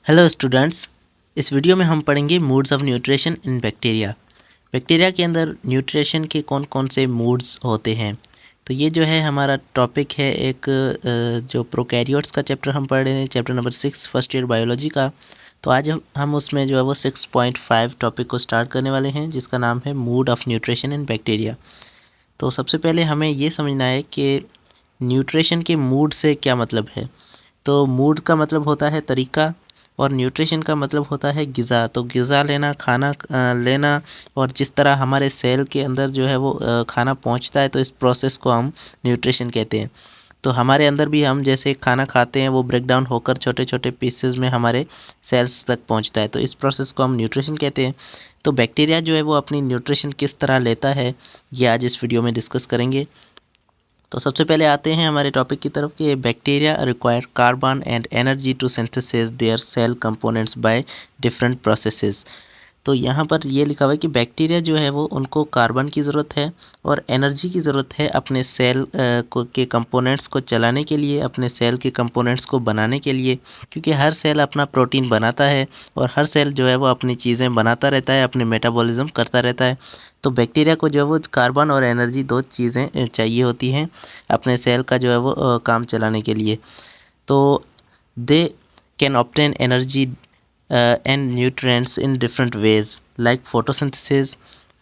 Hello students. इस video में हम पढ़ेंगे moods of nutrition in bacteria. Bacteria के अंदर न्यूट्रिशन के कौन कौन से मूड्स होते हैं। तो ये जो है हमारा टॉपिक है एक जो प्रोकैरियोट्स का चैप्टर हम पढ़ रहे हैं, chapter number 6 first year biology का। तो आज हम उसमें जो है वो 6.5 टॉपिक को स्टार्ट करने वाले हैं, जिसका नाम है mood off nutrition in bacteria. तो सबसे पहले हमें ये समझना है कि न्यूट्रिशन के मूड से क्या मतलब है। तो मूड का मतलब होता है तरीका और न्यूट्रिशन का मतलब होता है ग़िज़ा। तो ग़िज़ा लेना, खाना लेना, और जिस तरह हमारे सेल के अंदर जो है वो खाना पहुंचता है, तो इस प्रोसेस को हम न्यूट्रिशन कहते हैं। तो हमारे अंदर भी हम जैसे खाना खाते हैं वो ब्रेक डाउन होकर छोटे छोटे पीसेस में हमारे सेल्स तक पहुंचता है, तो इस प्रोसेस को हम न्यूट्रिशन कहते हैं। तो बैक्टीरिया जो है वो अपनी न्यूट्रिशन किस तरह लेता है, ये आज इस वीडियो में डिस्कस करेंगे। तो सबसे पहले आते हैं हमारे टॉपिक की तरफ कि bacteria require carbon and energy to synthesize their cell components by different processes. तो यहाँ पर ये लिखा हुआ है कि बैक्टीरिया जो है वो उनको कार्बन की ज़रूरत है और एनर्जी की ज़रूरत है अपने सेल के कंपोनेंट्स को चलाने के लिए, अपने सेल के कंपोनेंट्स को बनाने के लिए, क्योंकि हर सेल अपना प्रोटीन बनाता है और हर सेल जो है वो अपनी चीज़ें बनाता रहता है, अपने मेटाबॉलिज्म करता रहता है। तो बैक्टीरिया को जो है वो कार्बन और एनर्जी दो चीज़ें चाहिए होती हैं अपने सेल का जो है वो काम चलाने के लिए। तो they can obtain energy and nutrients in different ways like photosynthesis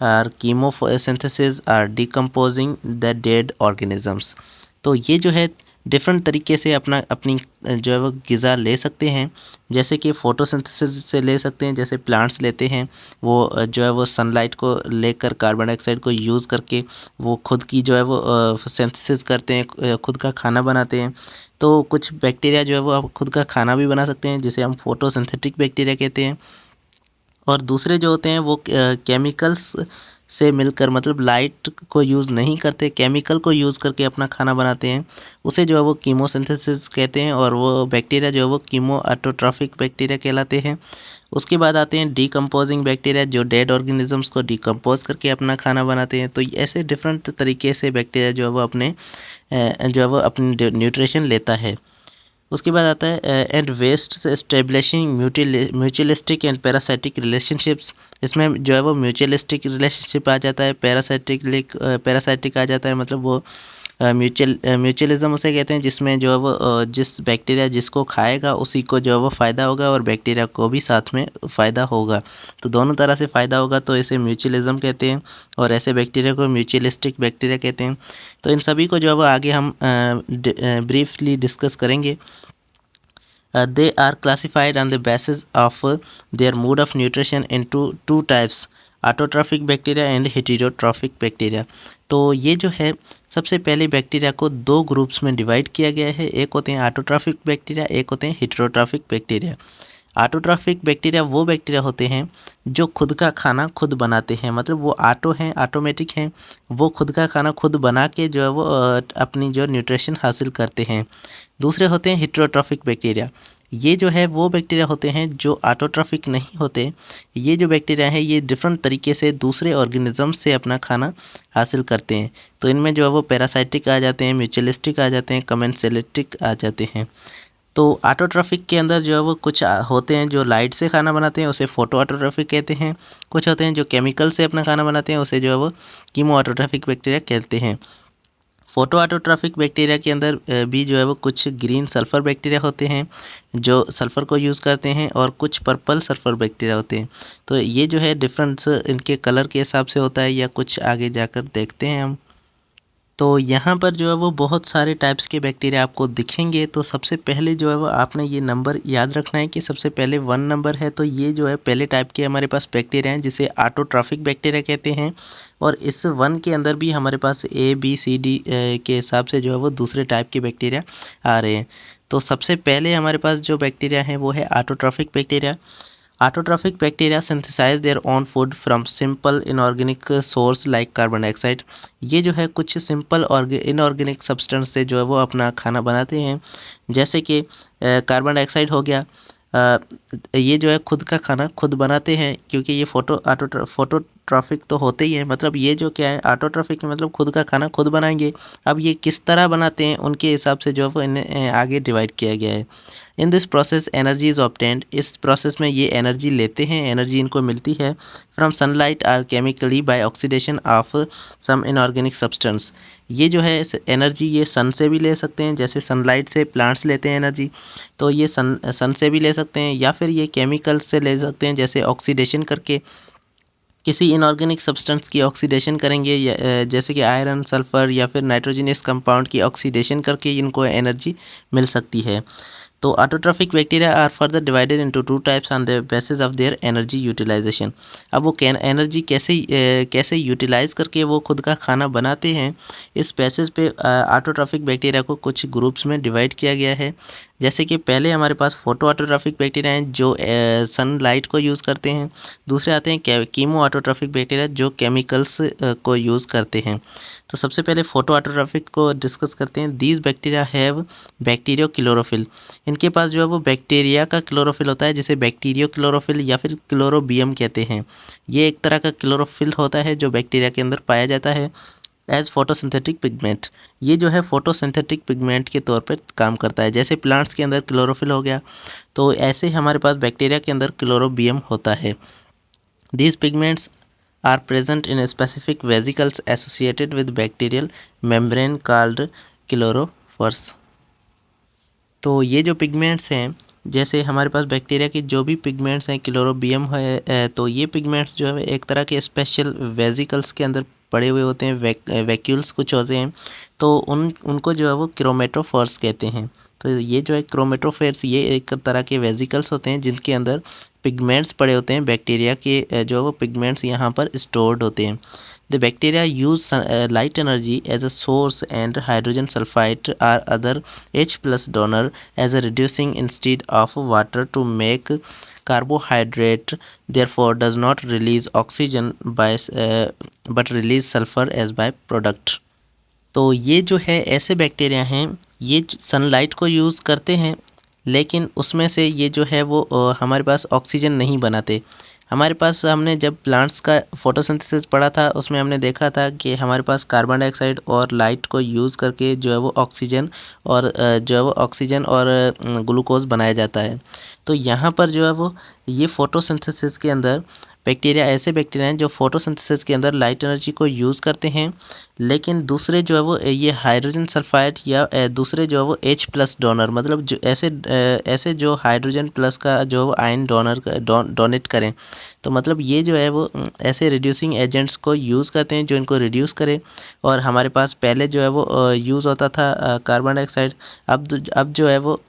or chemosynthesis or decomposing the dead organisms। तो ये जो है डिफरेंट तरीके से अपनी जो है वो ग़िज़ा ले सकते हैं, जैसे कि फ़ोटोसिंथेसिस से ले सकते हैं। जैसे प्लांट्स लेते हैं, वो जो है वो सनलाइट को लेकर कार्बन डाइऑक्साइड को यूज़ करके वो खुद की जो है वो सिंथेसिस करते हैं, खुद का खाना बनाते हैं। तो कुछ बैक्टीरिया जो है वो खुद का खाना भी बना सकते हैं, जिसे हम फोटोसिंथेटिक बैक्टीरिया कहते हैं। और दूसरे जो होते हैं वो केमिकल्स से मिलकर, मतलब लाइट को यूज़ नहीं करते, केमिकल को यूज़ करके अपना खाना बनाते हैं, उसे जो है वो कीमोसिंथेसिस कहते हैं। और वो बैक्टीरिया जो है वो कीमो ऑटोट्रॉफिक बैक्टीरिया कहलाते हैं। उसके बाद आते हैं डीकम्पोजिंग बैक्टीरिया, जो डेड ऑर्गेनिजम्स को डिकम्पोज करके अपना खाना बनाते हैं। तो ऐसे डिफरेंट तरीके से बैक्टीरिया जो है वो अपनी न्यूट्रिशन लेता है। उसके बाद आता है and west establishing mutualistic and parasitic relationships. इसमें जो है वो म्यूचुअलिस्टिक रिलेशनशिप आ जाता है, पैरासाइटिक आ जाता है, मतलब वो म्यूचुअलिज्म उसे कहते हैं, जिसमें जो है वो जिस बैक्टीरिया जिसको खाएगा उसी को जो है वो फ़ायदा होगा और बैक्टीरिया को भी साथ में फ़ायदा होगा। तो दोनों तरह से फ़ायदा होगा, तो इसे म्यूचुअलिज्म कहते हैं और ऐसे बैक्टीरिया को म्यूचुअलिस्टिक बैक्टीरिया कहते हैं। तो इन सभी को जो है वो आगे हम ब्रीफली डिस्कस करेंगे। They are classified on the basis of their mode of nutrition into two types, autotrophic bacteria and heterotrophic bacteria. तो ये जो है सबसे पहले बैक्टीरिया को दो ग्रुप्स में डिवाइड किया गया है। एक होते हैं ऑटोट्रॉफिक बैक्टीरिया, एक होते हैं हेटेरोट्रॉफिक बैक्टीरिया। ऑटोट्रॉफिक बैक्टीरिया वो बैक्टीरिया होते हैं जो खुद का खाना खुद बनाते हैं, मतलब वो ऑटोमेटिक हैं, वो खुद का खाना खुद बना के जो है वो अपनी जो न्यूट्रिशन हासिल करते हैं। दूसरे होते हैं हेटेरोट्रॉफिक बैक्टीरिया। ये जो है वो बैक्टीरिया होते हैं जो ऑटोट्रॉफिक नहीं होते। ये जो बैक्टीरिया हैं ये डिफरेंट तरीके से दूसरे ऑर्गेनिज्म से अपना खाना हासिल करते हैं। तो इनमें जो है वो पैरासाइटिक आ जाते हैं, म्यूचुअलिस्टिक आ जाते हैं, कमेंसेलिटिक आ जाते हैं। तो ऑटोट्रॉफिक के अंदर जो है वो कुछ होते हैं जो लाइट से खाना बनाते हैं, उसे फोटो ऑटोट्रॉफिक कहते हैं। कुछ होते हैं जो केमिकल से अपना खाना बनाते हैं, उसे जो है वो कीमो ऑटोट्रॉफिक बैक्टीरिया कहते हैं। फोटो ऑटोट्रॉफिक बैक्टीरिया के अंदर भी जो है वो कुछ ग्रीन सल्फ़र बैक्टीरिया होते हैं जो सल्फ़र को यूज़ करते हैं, और कुछ पर्पल सल्फ़र बैक्टीरिया होते हैं। तो ये जो है डिफरेंस इनके कलर के हिसाब से होता है, या कुछ आगे जाकर देखते हैं हम। तो यहाँ पर जो है वो बहुत सारे टाइप्स के बैक्टीरिया आपको दिखेंगे। तो सबसे पहले जो है वो आपने ये नंबर याद रखना है कि सबसे पहले 1 नंबर है। तो ये जो है पहले टाइप के हमारे पास बैक्टीरिया हैं, जिसे ऑटोट्रॉफिक बैक्टीरिया कहते हैं। और इस 1 के अंदर भी हमारे पास ABCD के हिसाब से जो है वो दूसरे टाइप के बैक्टीरिया आ रहे हैं। तो सबसे पहले हमारे पास जो बैक्टीरिया हैं वो है autotrophic bacteria. Autotrophic bacteria synthesize their own food from simple inorganic source like carbon dioxide. ये जो है कुछ सिंपल इनऑर्गेनिक सब्सटेंस से जो है वो अपना खाना बनाते हैं, जैसे कि कार्बन डाइऑक्साइड हो गया। ये जो है खुद का खाना खुद बनाते हैं, क्योंकि ये फोटो ऑटोट्रॉफिक तो होते ही हैं, मतलब ये जो क्या है ऑटोट्रॉफिक मतलब खुद का खाना खुद बनाएंगे। अब ये किस तरह बनाते हैं उनके हिसाब से जो है वो इन्हें आगे डिवाइड किया गया है। In this process energy is obtained, इस प्रोसेस में ये एनर्जी लेते हैं, एनर्जी इनको मिलती है from sunlight or chemically by oxidation of some inorganic substance. ये जो है एनर्जी ये सन से भी ले सकते हैं, जैसे सनलाइट से प्लांट्स लेते हैं एनर्जी, तो ये सन से भी ले सकते हैं, या फिर ये केमिकल्स से ले सकते हैं, जैसे ऑक्सीडेशन करके किसी इनऑर्गेनिक सब्सटेंस की ऑक्सीडेशन करेंगे, जैसे कि आयरन, सल्फ़र या फिर नाइट्रोजनस कंपाउंड की ऑक्सीडेशन करके इनको एनर्जी मिल सकती है। तो autotrophic bacteria are further divided into 2 types on the basis of their energy utilization. अब वो एनर्जी कैसे यूटिलाइज करके वो खुद का खाना बनाते हैं, इस बेसिस पे ऑटोट्रॉफिक बैक्टीरिया को कुछ ग्रुप्स में डिवाइड किया गया है। जैसे कि पहले हमारे पास फोटो ऑटोट्रॉफिक बैक्टीरिया हैं जो सनलाइट को यूज़ करते हैं। दूसरे आते हैं कीमो ऑटोट्रॉफिक बैक्टीरिया जो केमिकल्स को यूज़ करते हैं। तो सबसे पहले फोटो ऑटोट्रॉफिक को डिस्कस करते हैं। These bacteria have bacterio chlorophyll, इनके पास जो है वो बैक्टीरिया का क्लोरोफिल होता है, जिसे बैक्टीरियो क्लोरोफिल या फिर क्लोरोबियम कहते हैं। ये एक तरह का क्लोरोफिल होता है जो बैक्टीरिया के अंदर पाया जाता है एज फोटोसिंथेटिक पिगमेंट। ये जो है फोटोसिंथेटिक पिगमेंट के तौर पर काम करता है। जैसे प्लांट्स के अंदर क्लोरोफिल हो गया, तो ऐसे ही हमारे पास बैक्टीरिया के अंदर क्लोरोबियम होता है। These pigments are present in specific vesicles associated with bacterial membrane called chlorophores. तो ये जो पिगमेंट्स हैं, जैसे हमारे पास बैक्टीरिया की जो भी पिगमेंट्स हैं, क्लोरोबियम है, तो ये पिगमेंट्स जो है एक तरह के स्पेशल वेसिकल्स के अंदर पड़े हुए होते हैं, वैक्यूल्स कुछ होते हैं, तो उनको जो है वो क्रोमेटोफोर्स कहते हैं। तो ये जो है क्रोमेटोफोर्स, ये एक तरह के वेसिकल्स होते हैं जिनके अंदर पिगमेंट्स पड़े होते हैं, बैक्टीरिया के जो है वो पिगमेंट्स यहाँ पर स्टोर्ड होते हैं। The bacteria use light energy as a source and hydrogen sulfide or other H+ donor as a reducing instead of water to make carbohydrate, therefore does not release oxygen but release sulfur as byproduct। तो ये जो है ऐसे bacteria हैं, ये sunlight को use करते हैं, लेकिन उसमें से ये जो है वो हमारे पास ऑक्सीजन नहीं बनाते। हमारे पास हमने जब प्लांट्स का फोटोसिंथेसिस पढ़ा था, उसमें हमने देखा था कि हमारे पास कार्बन डाइऑक्साइड और लाइट को यूज़ करके जो है वो ऑक्सीजन और ग्लूकोज बनाया जाता है। तो यहाँ पर जो है वो ये फोटोसिंथेसिस के अंदर बैक्टीरिया ऐसे बैक्टीरिया हैं जो फोटोसिंथेसिस के अंदर लाइट एनर्जी को यूज़ करते हैं, लेकिन दूसरे जो है वो ये हाइड्रोजन सल्फाइड या दूसरे जो है वो H+ डोनर, मतलब जो ऐसे जो हाइड्रोजन प्लस का जो वो आयन डोनेट करें, तो मतलब ये जो है वो ऐसे रिड्यूसिंग एजेंट्स को यूज़ करते हैं जो इनको रिड्यूस करें। और हमारे पास पहले जो है वो यूज़ होता था कार्बन डाइऑक्साइड, अब जो है वो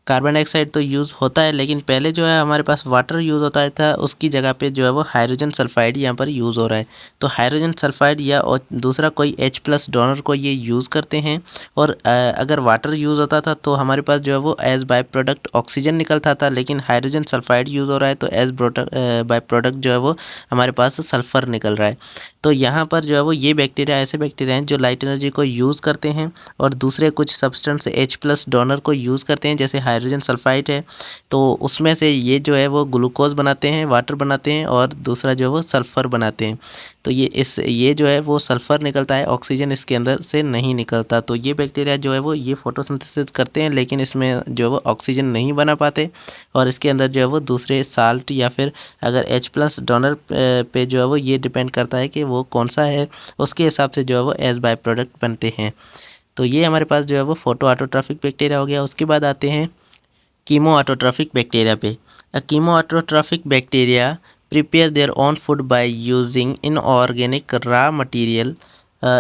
कार्बन डाइऑक्साइड तो यूज़ होता है, लेकिन पहले जो है हमारे पास वाटर यूज़ होता था, उसकी जगह पे जो है वो हाइड्रोजन सल्फाइड यहाँ पर यूज़ हो रहा है। तो हाइड्रोजन सल्फाइड या दूसरा कोई H+ डोनर को ये यूज़ करते हैं। और अगर वाटर यूज़ होता था तो हमारे पास जो है वो एज बाय प्रोडक्ट ऑक्सीजन निकलता था, लेकिन हाइड्रोजन सल्फाइड यूज़ हो रहा है तो एज बाय प्रोडक्ट जो है वो हमारे पास सल्फ़र निकल रहा है। तो यहाँ पर जो है वो ये बैक्टीरिया ऐसे बैक्टीरिया हैं जो लाइट एनर्जी को यूज़ करते हैं और दूसरे कुछ सब्सटेंस H+ डोनर को यूज़ करते हैं, जैसे हाइड्रोजन सल्फाइड है, तो उसमें से ये जो है वो ग्लूकोज बनाते हैं, वाटर बनाते हैं, और दूसरा जो है वो सल्फ़र बनाते हैं। तो ये जो है वो सल्फ़र निकलता है, ऑक्सीजन इसके अंदर से नहीं निकलता। तो ये बैक्टीरिया जो है वो ये फोटोसिंथेसिस करते हैं, लेकिन इसमें जो है वो ऑक्सीजन नहीं बना पाते, और इसके अंदर जो है वो दूसरे साल्ट या फिर अगर H+ डोनर पे जो है वो ये डिपेंड करता है कि वो कौन सा है, उसके हिसाब से जो है वो एज बाय प्रोडक्ट बनते हैं। तो ये हमारे पास जो है वो फोटो ऑटोट्रॉफिक बैक्टीरिया हो गया। उसके बाद आते हैं कीमो ऑटोट्रॉफिक बैक्टीरिया पे। Chemo autotrophic bacteria prepare their own food by using inorganic raw material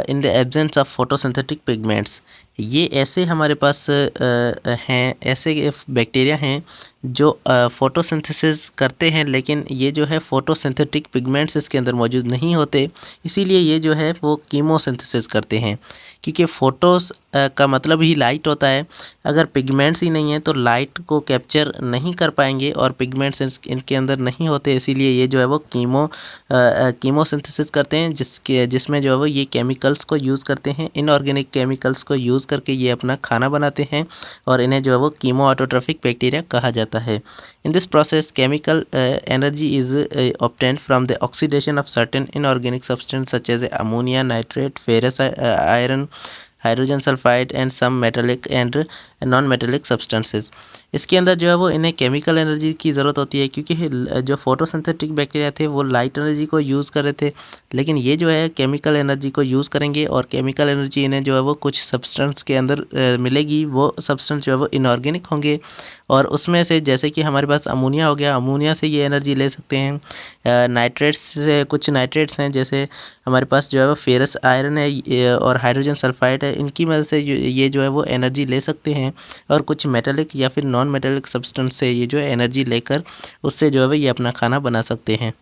in the absence of photosynthetic pigments. ये ऐसे हमारे पास हैं, ऐसे बैक्टीरिया हैं जो फोटोसिंथेसिस करते हैं, लेकिन ये जो है फोटोसिंथेटिक पिगमेंट्स इसके अंदर मौजूद नहीं होते, इसीलिए ये जो है वो कीमोसिंथेसिस करते हैं। क्योंकि फ़ोटोस का मतलब ही लाइट होता है, अगर पिगमेंट्स ही नहीं है तो लाइट को कैप्चर नहीं कर पाएंगे, और पिगमेंट्स इनके अंदर नहीं होते, इसीलिए ये जो है वो कीमोसिंथेसिस करते हैं, जिसमें जो है वो ये केमिकल्स को यूज़ करते हैं, इनऑर्गेनिक केमिकल्स को यूज़ यूज़ करके ये अपना खाना बनाते हैं और इन्हें जो है वो कीमो ऑटोट्रॉफिक बैक्टीरिया कहा जाता है। In this process chemical energy is obtained from the oxidation of certain inorganic substances such as ammonia, nitrate, ferrous iron, hydrogen sulphide and some metallic and non metallic substances. इसके अंदर जो है वो इन्हें chemical energy की ज़रूरत होती है, क्योंकि जो फोटोसिंथेटिक बैक्टीरिया थे वो लाइट एनर्जी को यूज़ कर रहे थे, लेकिन ये जो है केमिकल एनर्जी को यूज़ करेंगे और केमिकल एनर्जी इन्हें जो है वो कुछ सब्सटेंस के अंदर मिलेगी। वो सब्सटेंस जो है वो इनऑर्गेनिक होंगे और उसमें से जैसे कि हमारे पास अमोनिया हो गया, अमोनिया से ये एनर्जी ले सकते हैं। नाइट्रेट्स से कुछ नाइट्रेट्स हैं, जैसे हमारे पास जो है वो फेरस आयरन है और हाइड्रोजन सल्फाइड है, इनकी मदद से ये जो है वो एनर्जी ले सकते हैं। और कुछ मेटेलिक या फिर नॉन मेटेलिक सब्सटेंस से ये जो है एनर्जी लेकर उससे जो है वो ये अपना खाना बना सकते हैं।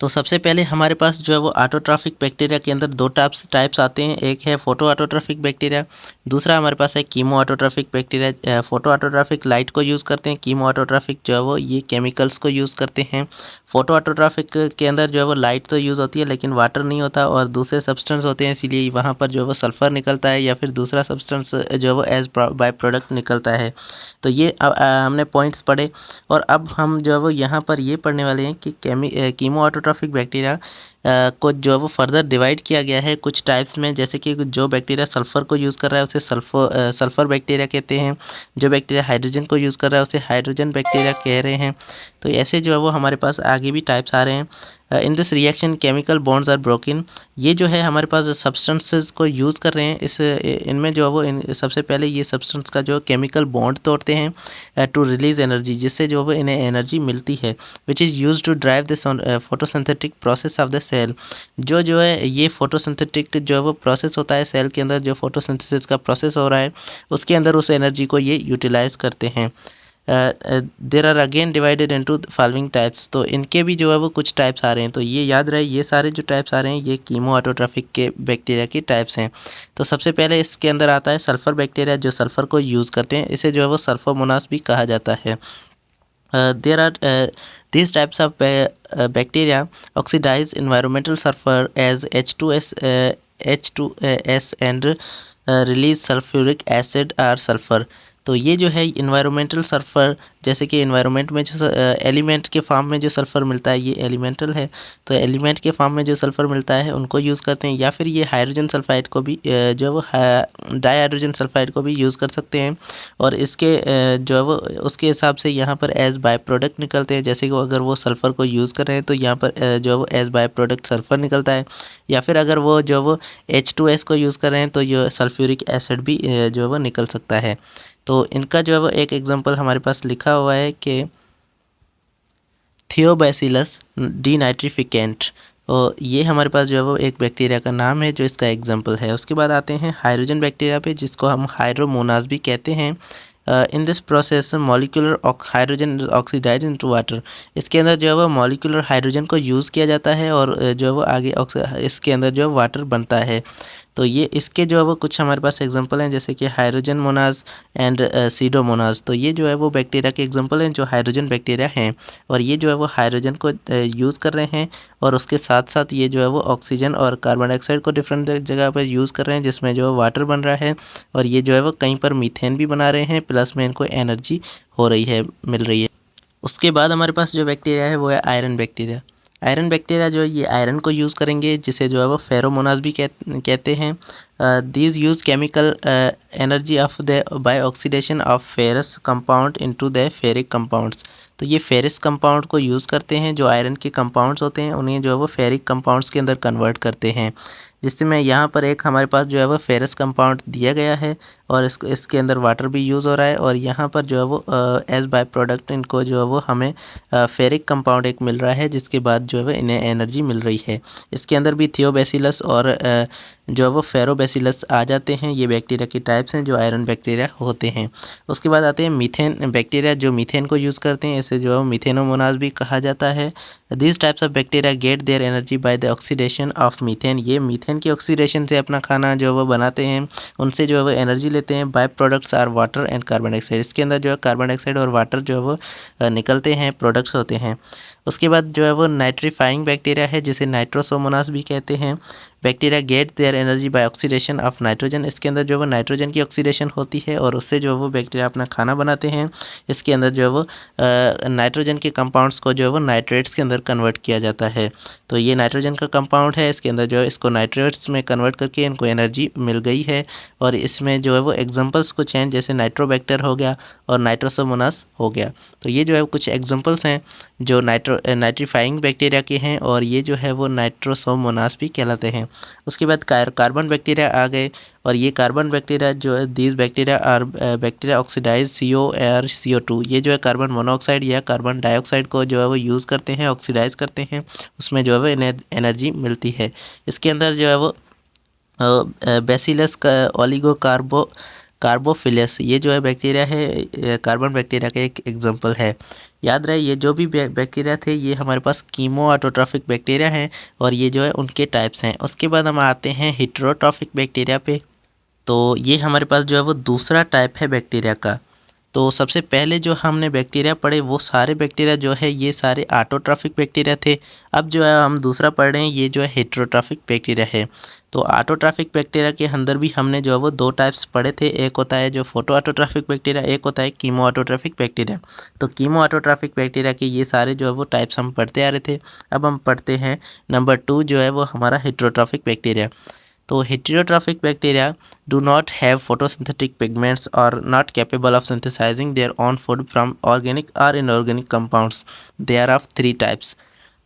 तो सबसे पहले हमारे पास जो है वो ऑटोट्रॉफिक बैक्टीरिया के अंदर दो टाइप्स आते हैं। एक है फोटो ऑटोट्रॉफिक बैक्टीरिया, दूसरा हमारे पास है chemo autotrophic bacteria. Photo autotrophic light को यूज़ करते हैं, कीमो ऑटोट्रॉफिक जो है वो ये केमिकल्स को यूज़ करते हैं। फोटो ऑटोट्रॉफिक के अंदर जो है वो लाइट तो यूज़ होती है लेकिन वाटर नहीं होता और दूसरे सब्सटेंस होते हैं, इसीलिए वहाँ पर जो है वो सल्फ़र निकलता है या फिर दूसरा सब्सटेंस जो है वो एज बाय प्रोडक्ट निकलता है। तो ये हमने पॉइंट्स पढ़े और अब हम जो है वो यहाँ पर ये पढ़ने वाले हैं कि कीमो ऑटोट्रॉफिक बैक्टीरिया को जो है वो फर्दर डिवाइड किया गया है कुछ टाइप्स में। जैसे कि जो बैक्टीरिया सल्फ़र को यूज़ कर रहा है उसे सल्फ़र बैक्टीरिया कहते हैं, जो बैक्टीरिया हाइड्रोजन को यूज़ कर रहा है उसे हाइड्रोजन बैक्टीरिया कह रहे हैं। तो ऐसे जो है वो हमारे पास आगे भी टाइप्स आ रहे हैं। In this reaction chemical bonds are broken. ये जो है हमारे पास सब्सटेंसेस को यूज़ कर रहे हैं, इनमें जो है वो सबसे पहले ये सब्सटेंस का जो केमिकल बॉन्ड तोड़ते हैं टू रिलीज़ एनर्जी, जिससे जो है इन्हें एनर्जी मिलती है, which is use to drive this photosynthetic process of the cell. जो है ये फोटोसिंथेटिक जो है वो प्रोसेस होता है सेल के अंदर, जो फोटोसिंथेसिस का प्रोसेस हो रहा है उसके अंदर उस एनर्जी को ये यूटिलाइज़ करते हैं। There are again divided into following types. तो इनके भी जो है वो कुछ टाइप्स आ रहे हैं, तो ये याद रहे ये सारे जो टाइप्स आ रहे हैं ये कीमो ऑटोट्रॉफिक के बैक्टीरिया के टाइप्स हैं। तो सबसे पहले इसके अंदर आता है सल्फ़र बैक्टीरिया, जो सल्फ़र को यूज़ करते हैं, इसे जो है वो सल्फोमोनास भी कहा जाता है। There are these types of bacteria oxidize environmental sulfur as H2S and release sulfuric acid or sulfur। तो ये जो है इन्वायरमेंटल सल्फ़र, जैसे कि इन्वायरमेंट में जो एलिमेंट के फॉर्म में जो सल्फ़र मिलता है ये एलिमेंटल है, तो एलिमेंट के फॉर्म में जो सल्फ़र मिलता है उनको यूज़ करते हैं, या फिर ये हाइड्रोजन सल्फाइड को भी जो है वो डाई हाइड्रोजन सल्फाइड को भी यूज़ कर सकते हैं। और इसके जो है वो उसके हिसाब से यहाँ पर एज बाय प्रोडक्ट निकलते हैं। जैसे कि अगर वो सल्फ़र को यूज़ कर रहे हैं तो यहाँ पर जो है वो एज बाय प्रोडक्ट सल्फ़र निकलता है, या फिर अगर वो जो वो H2S को यूज़ कर रहे हैं तो ये सल्फ्यूरिक एसिड भी जो है वो निकल सकता है। तो इनका जो है वो एक एग्जांपल हमारे पास लिखा हुआ है कि थियोबैसिलस डीनाइट्रिफिकेंट, और ये हमारे पास जो है वो एक बैक्टीरिया का नाम है जो इसका एग्जांपल है। उसके बाद आते हैं हाइड्रोजन बैक्टीरिया पे, जिसको हम हाइड्रोमोनास भी कहते हैं। In this process molecular hydrogen oxidise into water. इसके अंदर जो है वो मॉलिक्यूलर हाइड्रोजन को यूज़ किया जाता है और जो है वो आगे इसके अंदर जो है वाटर बनता है। तो ये इसके जो है वो कुछ हमारे पास एग्जांपल हैं, जैसे कि हाइड्रोजन मोनास एंड सीडोमोनास। तो ये जो है वो बैक्टीरिया के एग्जांपल हैं जो हाइड्रोजन बैक्टीरिया हैं, और ये जो है वो हाइड्रोजन को यूज़ कर रहे हैं और उसके साथ साथ ये जो है वो ऑक्सीजन और कार्बन डाइऑक्साइड को डिफरेंट जगह पर यूज़ कर रहे हैं, जिसमें जो है वाटर बन रहा है, और ये जो है वो कहीं पर मीथेन भी बना रहे हैं, प्लस में इनको एनर्जी हो रही है, मिल रही है। उसके बाद हमारे पास जो बैक्टीरिया है वो है आयरन बैक्टीरिया। आयरन बैक्टीरिया जो है ये आयरन को यूज़ करेंगे, जिसे जो है वो फेरोमोनास भी कहते हैं। These use chemical energy of the by oxidation of ferrous compound into the ferric compounds. तो ये फेरिस कंपाउंड को यूज़ करते हैं, जो आयरन के कंपाउंड्स होते हैं उन्हें जो है वो फेरिक कंपाउंड्स के अंदर कन्वर्ट करते हैं। जिससे में यहाँ पर एक हमारे पास जो है वो फेरस कंपाउंड दिया गया है और इसके अंदर वाटर भी यूज़ हो रहा है, और यहाँ पर जो है वो एज बाय प्रोडक्ट इनको जो है वो हमें फेरिक कंपाउंड एक मिल रहा है, जिसके बाद जो है वो इन्हें एनर्जी मिल रही है। इसके अंदर भी थियोबैसिलस और जो है वो फेरोबैसिलस आ जाते हैं। ये बैक्टीरिया के टाइप्स हैं जो आयरन बैक्टीरिया होते हैं। उसके बाद आते हैं मीथेन बैक्टीरिया, जो मीथेन को यूज़ करते हैं, इसे जो है मीथेनोमोनास भी कहा जाता है। These types of bacteria get their energy by the oxidation of methane. ये मीथेन की ऑक्सीडेशन से अपना खाना जो है वो बनाते हैं, उनसे जो है वो एनर्जी लेते हैं. By products are water and carbon dioxide. इसके अंदर जो है कार्बन डाइऑक्साइड और वाटर जो है वो निकलते हैं, प्रोडक्ट्स होते हैं. उसके बाद जो है वो नाइट्रीफाइंग बैक्टीरिया है, जिसे नाइट्रोसोमोनास भी कहते हैं. Bacteria get their energy by oxidation of nitrogen. इसके अंदर जो है वो नाइट्रोजन की ऑक्सीडेशन होती है और उससे जो है वो बैक्टीरिया अपना खाना बनाते हैं. इसके अंदर जो है वो नाइट्रोजन के कंपाउंड्स को जो है वो नाइट्रेट्स के अंदर कन्वर्ट किया जाता है. तो ये नाइट्रोजन का कंपाउंड है, इसके अंदर जो है इसको नाइट्रेट्स में कन्वर्ट करके इनको एनर्जी मिल गई है. और इसमें जो है वो एग्जांपल्स कुछ हैं, जैसे नाइट्रोबैक्टर हो गया और नाइट्रोसोमोनास हो गया. तो ये जो है कुछ एग्जांपल्स हैं जो नाइट्रीफाइंग बैक्टीरिया के हैं, और ये जो है वो नाइट्रोसोमोनास भी कहलाते हैं. उसके बाद कार्बन बैक्टीरिया आ गए, और ये कार्बन बैक्टीरिया जो है, these bacteria are bacteria oxidise CO और CO2. ये जो है कार्बन मोनोऑक्साइड या कार्बन डाइऑक्साइड को जो है वो यूज़ करते हैं, ऑक्सीडाइज करते हैं, उसमें जो है वो एनर्जी मिलती है. इसके अंदर जो है वो बैसिलस ओलिगो कार्बोफिलस, ये जो है बैक्टीरिया है, कार्बन बैक्टीरिया का एक एग्जांपल है. याद रहे ये जो भी बैक्टीरिया थे ये हमारे पास कीमो ऑटोट्रॉफिक बैक्टीरिया हैं, और ये जो है उनके टाइप्स हैं. उसके बाद हम आते हैं हेटेरोट्रॉफिक बैक्टीरिया पे. तो ये हमारे पास जो है वो दूसरा टाइप है बैक्टीरिया का. तो सबसे पहले जो हमने बैक्टीरिया पढ़े वो सारे बैक्टीरिया जो है ये सारे ऑटोट्रॉफिक बैक्टीरिया थे. अब जो है हम दूसरा पढ़ रहे हैं, ये जो है हेटेरोट्रॉफिक बैक्टीरिया है. तो ऑटोट्रॉफिक बैक्टीरिया के अंदर भी हमने जो है वो दो टाइप्स पढ़े थे. एक होता है जो फोटो ऑटोट्रॉफिक बैक्टीरिया, एक होता है कीमो ऑटोट्रॉफिक बैक्टीरिया. तो कीमो ऑटोट्रॉफिक बैक्टीरिया के ये सारे जो है वो टाइप्स हम पढ़ते आ रहे थे. अब हम पढ़ते हैं नंबर 2 जो है वो हमारा हेटेरोट्रॉफिक बैक्टीरिया. तो heterotrophic bacteria do not have photosynthetic pigments or not capable of synthesizing their own food from organic or inorganic compounds. They are of 3 types.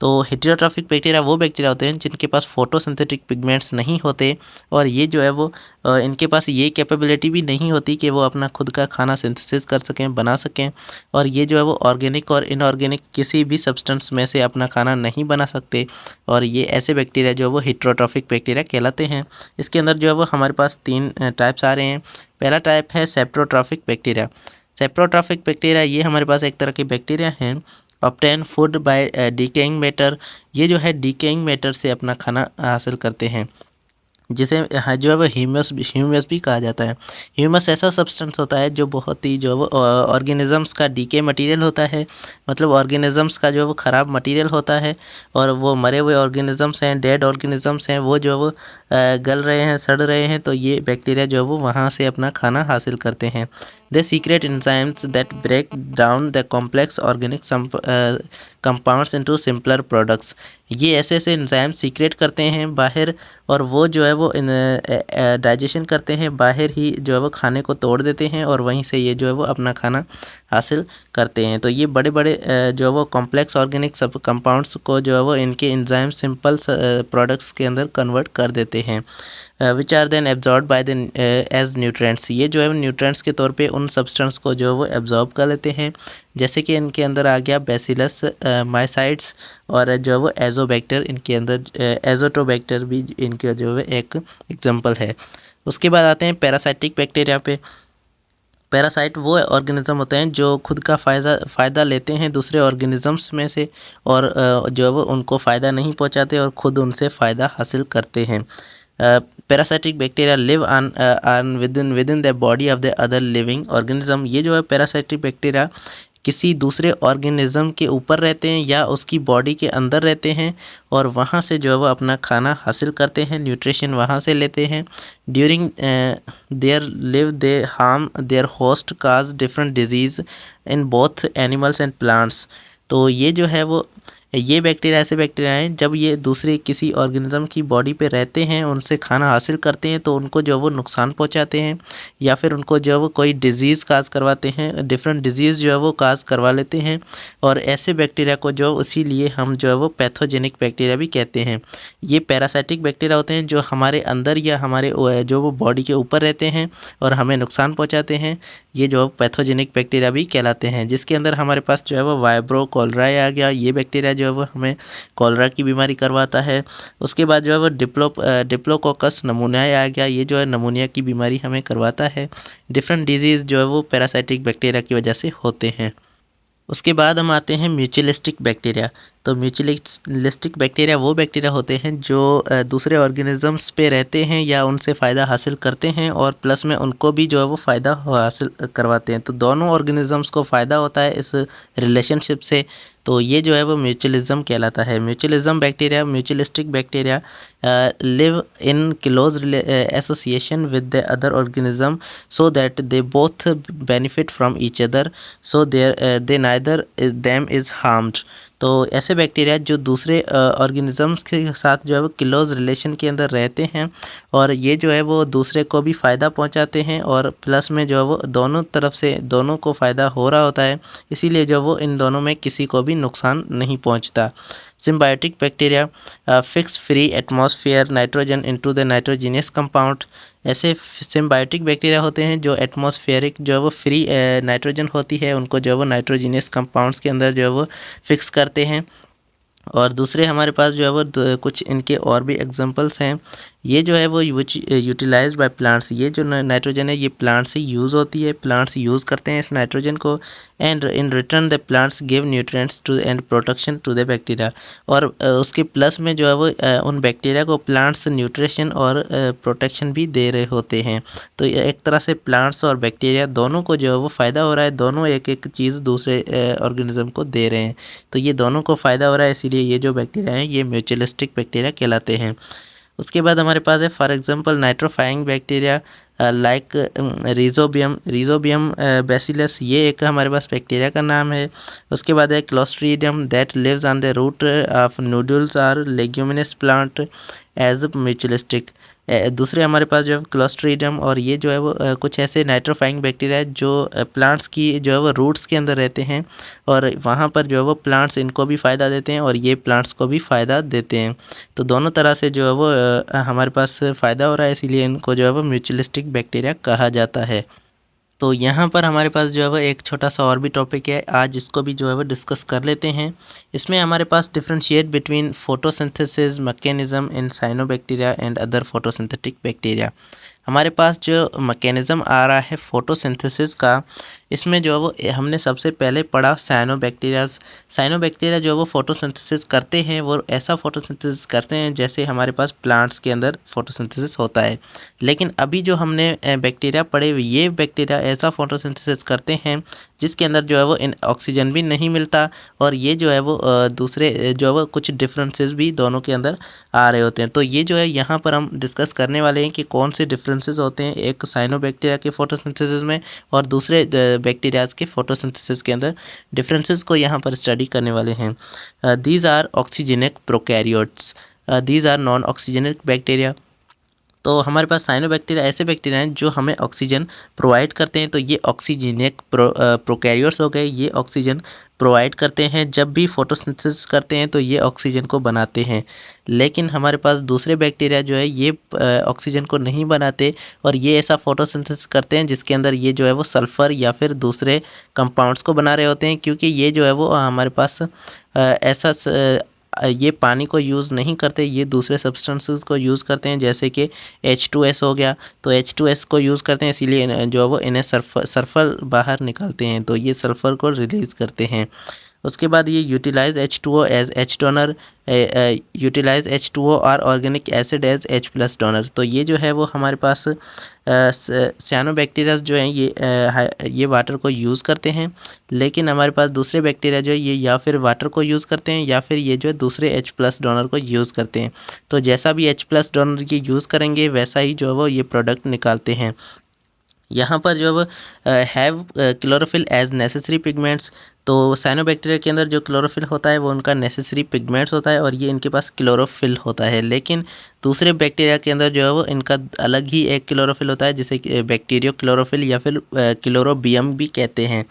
तो हेटेरोट्रॉफिक बैक्टीरिया वो बैक्टीरिया होते हैं जिनके पास फोटोसिंथेटिक पिगमेंट्स नहीं होते, और ये जो है वो इनके पास ये कैपेबिलिटी भी नहीं होती कि वो अपना खुद का खाना सिंथेसिस कर सकें, बना सकें. और ये जो है वो ऑर्गेनिक और इनऑर्गेनिक किसी भी सब्सटेंस में से अपना खाना नहीं बना सकते, और ये ऐसे बैक्टीरिया जो है वो हेटेरोट्रॉफिक बैक्टीरिया कहलाते हैं. इसके अंदर जो है वो हमारे पास 3 टाइप्स आ रहे हैं. पहला टाइप है सेप्रोट्रॉफिक बैक्टीरिया. सेप्रोट्रॉफिक बैक्टीरिया ये हमारे पास एक तरह के बैक्टीरिया हैं. Obtain food by decaying matter. ये जो है डिकेइंग मैटर से अपना खाना हासिल करते हैं, जिसे जो है वो ह्यूमस भी कहा जाता है. ह्यूमस ऐसा सब्सटेंस होता है जो बहुत ही जो है वो ऑर्गेनिजम्स का डीके मटेरियल होता है. मतलब ऑर्गेनिजम्स का जो है वो ख़राब मटेरियल होता है, और वो मरे हुए ऑर्गेनिजम्स हैं, डेड ऑर्गेनिजम्स हैं, वो जो है वो गल रहे हैं, सड़ रहे हैं, तो ये बैक्टीरिया जो है वो वहाँ से अपना खाना हासिल करते हैं. They secrete enzymes that break down the complex organic compounds into simpler products. ये ऐसे ऐसे एंजाइम सीक्रेट करते हैं बाहर, और वो जो है वो डाइजेशन करते हैं बाहर ही, जो है वो खाने को तोड़ देते हैं, और वहीं से ये जो है वो अपना खाना हासिल करते हैं. तो ये बड़े बड़े जो है वो कॉम्प्लेक्स ऑर्गेनिक सब कंपाउंड्स को जो है वो इनके एंजाइम सिंपल प्रोडक्ट्स के अंदर कन्वर्ट कर देते हैं, which are then absorb by the as nutrients. ये जो है न्यूट्रिएंट्स के तौर पे उन सब्सटेंस को जो है वो एब्जॉर्ब कर लेते हैं. जैसे कि इनके अंदर आ गया बैसिलस माइसाइड्स, और जो है वो एजोबैक्टर, इनके अंदर एजोटोबैक्टर भी इनका जो है एक एग्जांपल है. उसके बाद आते हैं पैरासाइटिक बैक्टीरिया पे. पैरासाइट वो ऑर्गेनिज्म होते हैं जो खुद का फ़ायदा लेते हैं दूसरे ऑर्गेनिजम्स में से, और जो है वो उनको फ़ायदा नहीं पहुंचाते और ख़ुद उनसे फ़ायदा हासिल करते हैं. Parasitic bacteria live on within the body of the other living organism. ये जो है पैरासाइटिक बैक्टीरिया किसी दूसरे ऑर्गेनिज्म के ऊपर रहते हैं या उसकी बॉडी के अंदर रहते हैं, और वहाँ से जो है वो अपना खाना हासिल करते हैं, न्यूट्रिशन वहाँ से लेते हैं. During their live they harm there host, cause different disease in both animals and plants. तो ये जो है वो ये बैक्टीरिया ऐसे बैक्टीरिया हैं जब ये दूसरे किसी ऑर्गेनिज्म की बॉडी पे रहते हैं, उनसे खाना हासिल करते हैं, तो उनको जो वो नुकसान पहुंचाते हैं, या फिर उनको जो वो कोई डिजीज़ काज करवाते हैं, डिफरेंट डिजीज़ जो है वो काज करवा लेते हैं. और ऐसे बैक्टीरिया को जो इसीलिए हम जो है वो पैथोजेनिक बैक्टीरिया भी कहते हैं. ये पैरासाइटिक बैक्टीरिया होते हैं जो हमारे अंदर या हमारे जो वो बॉडी के ऊपर रहते हैं और हमें नुकसान पहुँचाते हैं. ये जो पैथोजेनिक बैक्टीरिया भी कहलाते हैं, जिसके अंदर हमारे पास जो है वो वाइब्रो कोलराई आ गया. ये बैक्टीरिया जो है वो हमें कोलरा की बीमारी करवाता है. उसके बाद जो है वो डिप्लोकोकस नमूनिया आ गया. ये जो है नमूनिया की बीमारी हमें करवाता है. डिफरेंट डिजीज़ जो है वो पैरासाइटिक बैक्टीरिया की वजह से होते हैं. उसके बाद हम आते हैं म्यूचुअलिस्टिक बैक्टीरिया। तो म्यूचुअलिस्टिक बैक्टीरिया वो बैक्टीरिया होते हैं जो दूसरे ऑर्गेनिजम्स पे रहते हैं या उनसे फ़ायदा हासिल करते हैं और प्लस में उनको भी जो है वो फ़ायदा हासिल करवाते हैं। तो दोनों ऑर्गेनिजम्स को फ़ायदा होता है इस रिलेशनशिप से, तो ये जो है वो म्यूचुअलिज्म कहलाता है। Mutualistic bacteria live in close association with the other organism so that they both benefit from each other, so they neither them is harmed. तो ऐसे बैक्टीरिया जो दूसरे ऑर्गेनिजम्स के साथ जो है वो क्लोज रिलेशन के अंदर रहते हैं और ये जो है वो दूसरे को भी फ़ायदा पहुंचाते हैं और प्लस में जो है वो दोनों तरफ से दोनों को फ़ायदा हो रहा होता है, इसीलिए जो वो इन दोनों में किसी को भी नुकसान नहीं पहुंचता। Symbiotic bacteria fix free atmosphere nitrogen into the nitrogenous compound. ऐसे सिम्बायोटिक बैक्टीरिया होते हैं जो एटमॉस्फेरिक जो है वो फ्री नाइट्रोजन होती है उनको जो है वो नाइट्रोजीनियस कंपाउंड्स के अंदर जो है वो फिक्स करते हैं। और दूसरे हमारे पास जो है वो कुछ इनके और भी एग्जांपल्स हैं। ये जो है वो यूटिलाइज्ड बाय प्लांट्स, ये जो नाइट्रोजन है ये प्लांट से यूज़ होती है, प्लांट्स यूज़ करते हैं इस नाइट्रोजन को and in return the plants give nutrients to and protection to the bacteria. और उसके प्लस में जो है वो उन बैक्टीरिया को प्लांट्स न्यूट्रिशन और प्रोटेक्शन भी दे रहे होते हैं। तो एक तरह से प्लांट्स और बैक्टीरिया दोनों को जो है वो फ़ायदा हो रहा है, दोनों एक एक चीज़ दूसरे ऑर्गेनिज्म को दे रहे हैं, तो ये दोनों को फ़ायदा हो रहा है, इसीलिए ये जो बैक्टीरिया हैं ये म्यूचुअलिस्टिक बैक्टीरिया कहलाते हैं। उसके बाद हमारे पास है for example nitrifying bacteria like Rhizobium Bacillus, ये एक हमारे पास बैक्टीरिया का नाम है। उसके बाद है clostridium that lives on the root of nodules और लेग्यूमिनस प्लांट एज म्यूचुअलिस्टिक। दूसरे हमारे पास जो है क्लोस्ट्रीडियम, और ये जो है वो कुछ ऐसे नाइट्रोफाइंग बैक्टीरिया है जो प्लांट्स की जो है वो रूट्स के अंदर रहते हैं और वहाँ पर जो है वो प्लांट्स इनको भी फ़ायदा देते हैं और ये प्लांट्स को भी फ़ायदा देते हैं। तो दोनों तरह से जो है वो हमारे पास फ़ायदा हो रहा है, इसीलिए इनको जो है वो म्यूचुअलिस्टिक बैक्टीरिया कहा जाता है। तो यहाँ पर हमारे पास जो है वो एक छोटा सा और भी टॉपिक है, आज इसको भी जो है वो डिस्कस कर लेते हैं। इसमें हमारे पास differentiate between photosynthesis mechanism in cyanobacteria and other photosynthetic bacteria. हमारे पास जो मैकेनिज्म आ रहा है फोटोसिंथेसिस का, इसमें जो है वो हमने सबसे पहले पढ़ा साइनोबैक्टीरिया जो है वो फोटोसिंथेसिस करते हैं, वो ऐसा फोटोसिंथेसिस करते हैं जैसे हमारे पास प्लांट्स के अंदर फोटोसिंथेसिस होता है। लेकिन अभी जो हमने बैक्टीरिया पढ़े ये बैक्टीरिया ऐसा फोटोसिंथेसिस करते हैं जिसके अंदर जो है वो ऑक्सीजन भी नहीं मिलता और ये जो है वो दूसरे जो है वो कुछ डिफरेंसेस भी दोनों के अंदर आ रहे होते हैं। तो ये जो है यहाँ पर हम डिस्कस करने वाले हैं कि कौन से डिफरेंसेस होते हैं एक साइनोबैक्टीरिया के फोटोसिंथेसिस में और दूसरे बैक्टीरियाज के फोटोसिंथेसिस के अंदर डिफरेंसेस को यहाँ पर स्टडी करने वाले हैं। These are oxygenic prokaryotes, these are non oxygenic bacteria. तो हमारे पास साइनोबैक्टीरिया ऐसे बैक्टीरिया हैं जो हमें ऑक्सीजन प्रोवाइड करते हैं, तो ये ऑक्सीजेनिक प्रोकैरियोट्स हो गए, ये ऑक्सीजन प्रोवाइड करते हैं, जब भी फोटोसिंथेसिस करते हैं तो ये ऑक्सीजन को बनाते हैं। लेकिन हमारे पास दूसरे बैक्टीरिया जो है ये ऑक्सीजन को नहीं बनाते और ये ऐसा फोटोसिंथेसिस करते हैं जिसके अंदर ये जो है वो सल्फ़र या फिर दूसरे कंपाउंड्स को बना रहे होते हैं, क्योंकि ये जो है वो हमारे पास ये पानी को यूज़ नहीं करते, ये दूसरे सब्सटेंसेस को यूज़ करते हैं, जैसे कि H2S हो गया, तो H2S को यूज़ करते हैं, इसीलिए जो है वो इन्हें सल्फ़र बाहर निकालते हैं, तो ये सल्फ़र को रिलीज़ करते हैं। उसके बाद ये utilise H2O as H donor, utilise H2O और organic acid as H+ donor. तो ये जो है वो हमारे पास साइनोबैक्टीरिया जो हैं ये वाटर को यूज़ करते हैं, लेकिन हमारे पास दूसरे बैक्टीरिया जो है ये या फिर वाटर को यूज़ करते हैं या फिर ये जो है दूसरे H+ डोनर को यूज़ करते हैं। तो जैसा भी H+ डोनर ये यूज़ करेंगे वैसा ही जो है वो ये प्रोडक्ट निकालते हैं। यहाँ पर जो have chlorophyll as necessary pigments, तो साइनोबैक्टीरिया के अंदर जो क्लोरोफिल होता है वो उनका नेसेसरी पिगमेंट्स होता है और ये इनके पास क्लोरोफिल होता है। लेकिन दूसरे बैक्टीरिया के अंदर जो है वो इनका अलग ही एक क्लोरोफिल होता है जिसे बैक्टीरियो क्लोरोफिल या फिर क्लोरोबियम भी कहते हैं।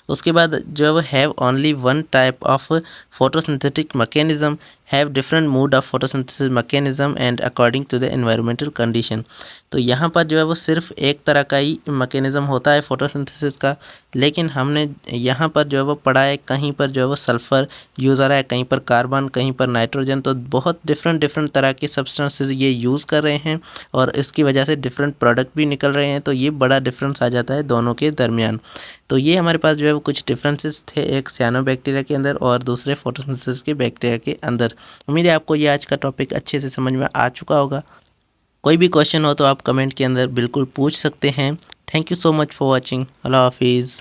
उसके बाद जो है वो have only one type of photosynthetic mechanism, have different mode of photosynthesis mechanism and according to the environmental condition. तो यहाँ पर जो है वो सिर्फ एक तरह का ही मैकेनिज्म होता है फोटोसिंथेसिस का, लेकिन हमने यहाँ पर जो है वो पड़ा है, कहीं पर जो है वो सल्फ़र यूज़ आ रहा है, कहीं पर कार्बन, कहीं पर नाइट्रोजन। तो बहुत डिफरेंट तरह के सब्सटेंसेस ये यूज़ कर रहे हैं और इसकी वजह से डिफरेंट प्रोडक्ट भी निकल रहे हैं। तो ये बड़ा डिफरेंस आ जाता है दोनों के दरमियान। तो ये हमारे पास जो है वो कुछ डिफरेंसेस थे, एक साइनोबैक्टीरिया के अंदर और दूसरे फोटोसिंथेसिस के बैक्टीरिया के अंदर। उम्मीद है आपको ये आज का टॉपिक अच्छे से समझ में आ चुका होगा। कोई भी क्वेश्चन हो तो आप कमेंट के अंदर बिल्कुल पूछ सकते हैं। Thank you so much for watching. अल्लाह हाफिज़।